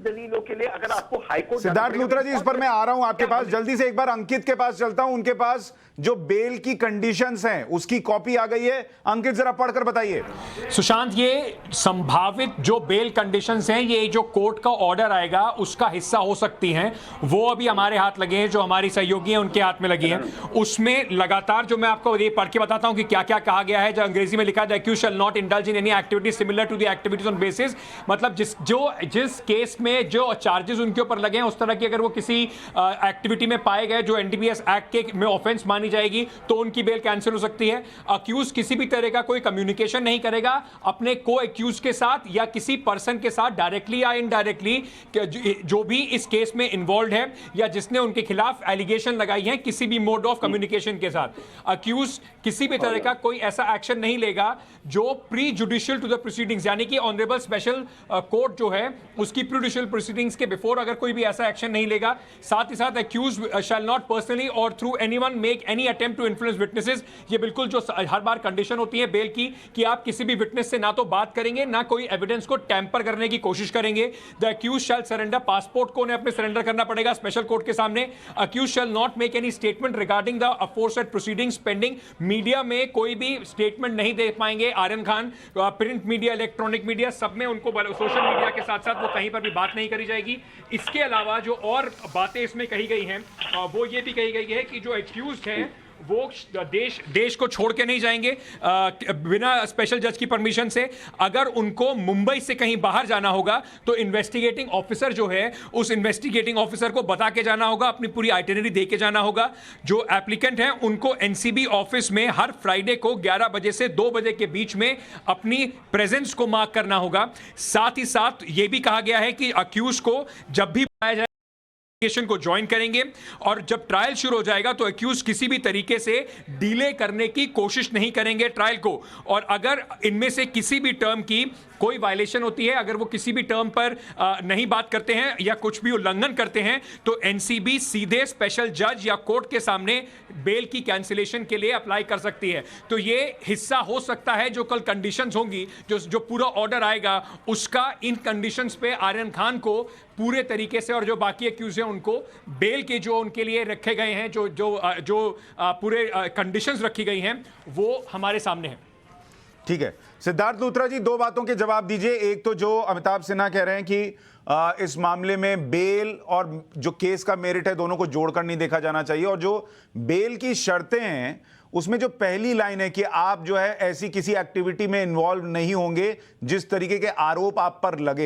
दलीलों के लिए अगर आपको हाईकोर्ट, सिद्धार्थ लूथरा जी, इस पर मैं आ रहा हूं आपके पास। जल्दी से एक बार अंकित के पास चलता हूं। उनके पास जो बेल की कंडीशंस हैं उसकी कॉपी आ गई है। अंकित, जरा पढ़कर बताइए। सुशांत, ये संभावित जो बेल कंडीशंस हैं, ये जो कोर्ट का ऑर्डर आएगा उसका हिस्सा हो सकती हैं। वो अभी हमारे हाथ लगे हैं, जो हमारी सहयोगी हैं उनके हाथ में लगी हैं। उसमें लगातार जो मैं आपको ये पढ़ के बताता हूं कि क्या क्या कहा गया है। जो अंग्रेजी में लिखा है, the accused shall not indulge in any activity similar to the activities on basis, मतलब जिस केस में जो चार्जेस उनके ऊपर लगे हैं उस तरह की अगर वो किसी एक्टिविटी में पाए गए जो एनडीपीएस एक्ट के में ऑफेंस मानी जाएगी तो उनकी बेल कैंसिल हो सकती है। अक्यूज किसी भी तरह का कोई कम्युनिकेशन नहीं करेगा अपने को एक्यूज के साथ या किसी पर्सन के साथ डायरेक्टली या इनडायरेक्टली, जो भी इस केस में इन्वॉल्व है या जिसने उनके खिलाफ एलिगेशन लगाई है किसी भी मोड ऑफ कम्युनिकेशन के साथ। अक्यूज किसी भी तरह का कोई ऐसा एक्शन नहीं लेगा जो prejudicial to the proceedings, यानी कि ऑनरेबल स्पेशल कोर्ट जो है उसकी प्री जुडिशियल प्रोसीडिंग्स के बिफोर अगर कोई भी ऐसा एक्शन नहीं लेगा। साथ ही साथ अक्यूज शैल नॉट पर्सनली और through anyone make any attempt to influence witnesses. ये बिल्कुल जो हर बार कंडीशन होती है बेल की कि आप किसी भी विटनेस से ना तो बात करेंगे ना कोई एविडेंस को टैंपर करने की कोशिश करेंगे। The accused shall surrender, passport को उन्हें अपने सरेंडर करना पड़ेगा स्पेशल कोर्ट के सामने। Accused shall not make any statement regarding the aforesaid proceedings pending. Media में कोई भी स्टेटमेंट नहीं दे पाएंगे Aryan Khan. Print media, electronic media, सब में उनको, सोशल मीडिया के साथ साथ वो कहीं पर भी बात नहीं करी जाएगी। इसके अलावा जो और बातें इसमें कही गई हैं वो ये भी कही गई है कि जो एक्यूज्ड हैं वो देश को छोड़ के नहीं जाएंगे बिना स्पेशल जज की परमिशन से। अगर उनको मुंबई से कहीं बाहर जाना होगा तो इन्वेस्टिगेटिंग ऑफिसर जो है उस इन्वेस्टिगेटिंग ऑफिसर को बता के जाना होगा, अपनी पूरी आइटिनरी दे के जाना होगा। जो एप्लीकेंट हैं उनको एनसीबी ऑफिस में हर फ्राइडे को 11 बजे से 2 बजे के बीच में अपनी प्रेजेंस को मार्क करना होगा। साथ ही साथ यह भी कहा गया है कि अक्यूज को जब भी बुलाया जाए को ज्वाइन करेंगे और जब ट्रायल शुरू हो जाएगा तो एक्यूज किसी भी तरीके से डिले करने की कोशिश नहीं करेंगे ट्रायल को। और अगर इनमें से किसी भी टर्म की कोई वायलेशन होती है, अगर वो किसी भी टर्म पर नहीं बात करते हैं या कुछ भी उल्लंघन करते हैं तो एनसीबी सीधे स्पेशल जज या कोर्ट के सामने बेल की कैंसिलेशन के लिए अप्लाई कर सकती है। तो ये हिस्सा हो सकता है जो कल कंडीशंस होंगी, जो पूरा ऑर्डर आएगा उसका इन कंडीशंस पे आर्यन खान को पूरे तरीके से और जो बाकी एक्यूज हैं उनको बेल के जो उनके लिए रखे गए हैं, जो पूरे कंडीशंस रखी गई हैं वो हमारे सामने हैं। ठीक है सिद्धार्थ लूथरा जी, 2 बातों के जवाब दीजिए। एक तो जो अमिताभ सिन्हा कह रहे हैं कि इस मामले में बेल और जो केस का मेरिट है दोनों को जोड़कर नहीं देखा जाना चाहिए, और जो बेल की शर्तें हैं उसमें जो पहली लाइन है कि आप जो है ऐसी किसी एक्टिविटी में इन्वॉल्व नहीं होंगे जिस तरीके के आरोप आप पर लगे।